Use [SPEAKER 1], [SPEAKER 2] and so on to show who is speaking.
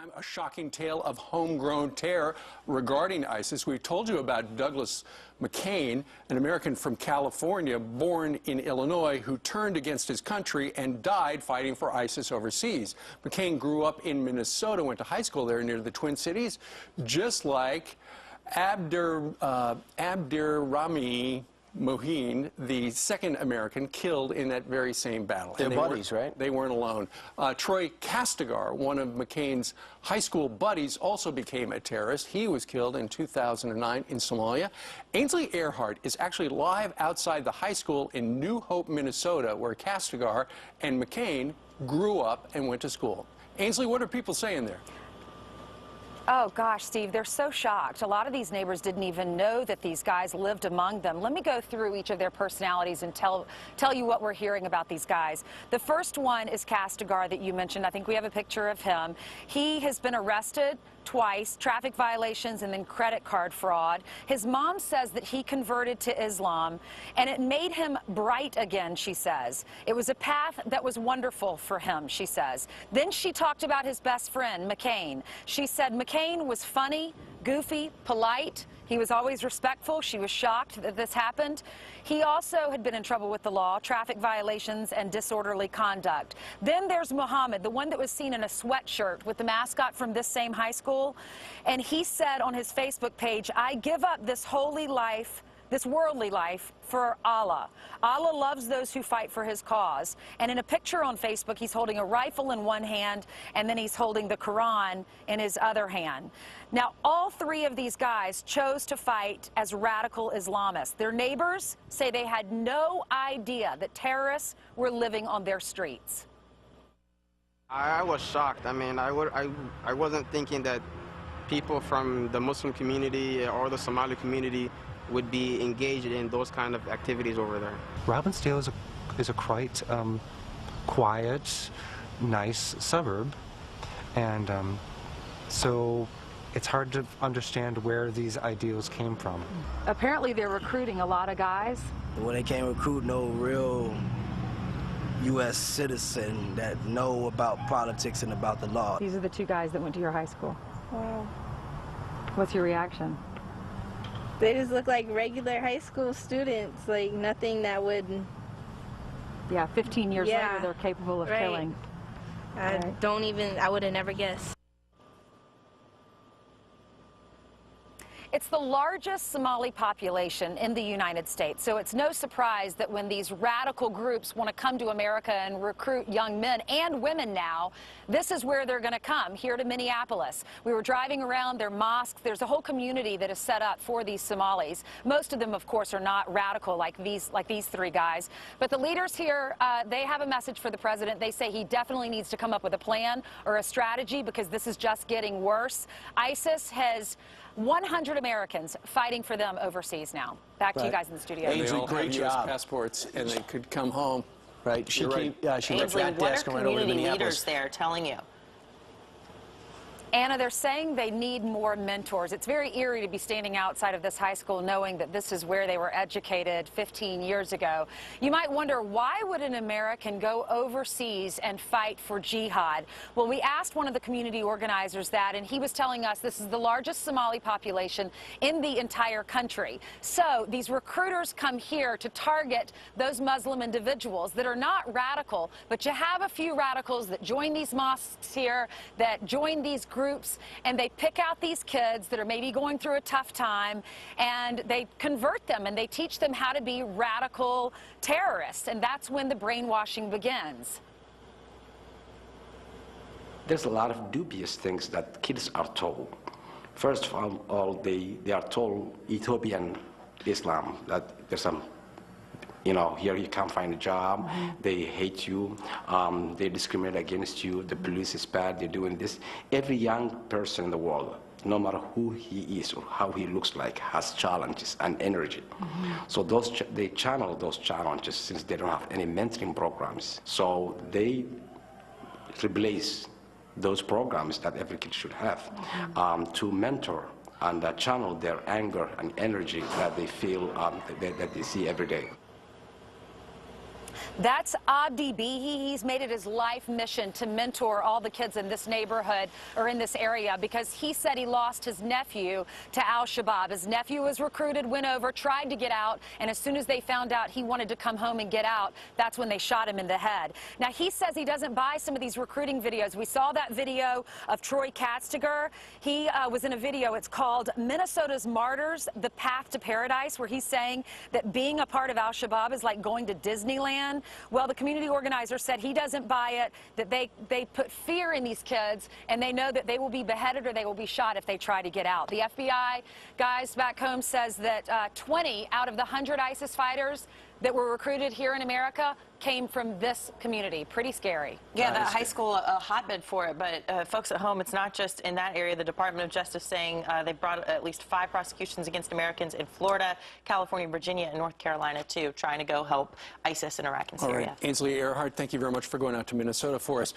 [SPEAKER 1] time, a shocking tale of homegrown terror regarding ISIS. We told you about Douglas McCain, an American from California, born in Illinois, who turned against his country and died fighting for ISIS overseas. McCain grew up in Minnesota, went to high school there near the Twin Cities, just like Abdirahmi Moheen, the second American killed in that very same battle.
[SPEAKER 2] They're buddies, right?
[SPEAKER 1] They weren't alone. Troy Castigar, one of McCain's high school buddies, also became a terrorist. He was killed in 2009 in Somalia. Ainsley Earhart is actually live outside the high school in New Hope, Minnesota, where Castigar and McCain grew up and went to school. Ainsley, what are people saying there?
[SPEAKER 3] Oh, gosh, Steve, they're so shocked. A lot of these neighbors didn't even know that these guys lived among them. Let me go through each of their personalities and tell you what we're hearing about these guys. The first one is Castigar that you mentioned. I think we have a picture of him. He has been arrested twice, traffic violations and then credit card fraud. His mom says that he converted to Islam, and it made him bright again, she says. It was a path that was wonderful for him, she says. Then she talked about his best friend, McCain. She said McCain was funny, goofy, polite. He was always respectful. She was shocked that this happened. He also had been in trouble with the law, traffic violations and disorderly conduct. Then there's Muhammad, the one that was seen in a sweatshirt with the mascot from this same high school. And he said on his Facebook page, "I give up this holy life, this worldly life, for Allah. Allah loves those who fight for his cause." And in a picture on Facebook, he's holding a rifle in one hand, and then he's holding the Quran in his other hand. Now, all three of these guys chose to fight as radical Islamists. Their neighbors say they had no idea that terrorists were living on their streets.
[SPEAKER 4] I was shocked. I mean, I wasn't thinking that people from the Muslim community or the Somali community would be engaged in those kind of activities over there.
[SPEAKER 5] Robbinsdale is a quite quiet, nice suburb, and so it's hard to understand where these ideals came from.
[SPEAKER 3] Apparently they're recruiting a lot of guys.
[SPEAKER 2] Well, they can't recruit no real U.S. citizen that know about politics and about the law.
[SPEAKER 3] These are the two guys that went to your high school.
[SPEAKER 6] Wow.
[SPEAKER 3] What's your reaction?
[SPEAKER 6] They just look like regular high school students, like nothing that would...
[SPEAKER 3] Yeah, 15 years later, they're capable of killing.
[SPEAKER 6] I would have never guessed.
[SPEAKER 3] It's the largest Somali population in the United States, so it's no surprise that when these radical groups want to come to America and recruit young men and women now, this is where they're going to come, here to Minneapolis. We were driving around their mosques. There's a whole community that is set up for these Somalis. Most of them, of course, are not radical like these three guys. But the leaders here, they have a message for the president. They say he definitely needs to come up with a plan or a strategy because this is just getting worse. ISIS has 100 Americans fighting for them overseas now. Back to you guys in the studio.
[SPEAKER 1] And they all have U.S. passports, and they could come home.
[SPEAKER 2] Right. She left that desk and went over to Minneapolis.
[SPEAKER 7] What are community leaders there telling you?
[SPEAKER 3] Anna, they're saying they need more mentors. It's very eerie to be standing outside of this high school knowing that this is where they were educated 15 years ago. You might wonder, why would an American go overseas and fight for jihad? Well, we asked one of the community organizers that, and he was telling us this is the largest Somali population in the entire country. So these recruiters come here to target those Muslim individuals that are not radical, but you have a few radicals that join these mosques here, that join these groups, and they pick out these kids that are maybe going through a tough time, and they convert them and they teach them how to be radical terrorists, and that's when the brainwashing begins.
[SPEAKER 8] There's a lot of dubious things that kids are told. First of all, they are told Ethiopian Islam, that there's some, you know, here you can't find a job, they hate you, they discriminate against you, the police is bad, they're doing this. Every young person in the world, no matter who he is or how he looks like, has challenges and energy. So they channel those challenges since they don't have any mentoring programs. So they replace those programs that every kid should have to mentor and channel their anger and energy that they feel, that they see every day.
[SPEAKER 3] That's Abdi Bihi. He's made it his life mission to mentor all the kids in this neighborhood or in this area because he said he lost his nephew to al-Shabaab. His nephew was recruited, went over, tried to get out, and as soon as they found out he wanted to come home and get out, that's when they shot him in the head. Now, he says he doesn't buy some of these recruiting videos. We saw that video of Troy Castigar. He was in a video. It's called Minnesota's Martyrs, The Path to Paradise, where he's saying that being a part of al-Shabaab is like going to Disneyland. Well, the community organizer said he doesn't buy it, that they put fear in these kids, and they know that they will be beheaded or they will be shot if they try to get out. The FBI guys back home says that 20 out of the 100 ISIS fighters that were recruited here in America came from this community. Pretty scary.
[SPEAKER 7] Yeah, the high school, a hotbed for it. But folks at home, it's not just in that area. The Department of Justice saying they brought at least 5 prosecutions against Americans in Florida, California, Virginia, and North Carolina, too, trying to go help ISIS in Iraq and Syria.
[SPEAKER 1] All right. Ainsley Earhart, thank you very much for going out to Minnesota for us.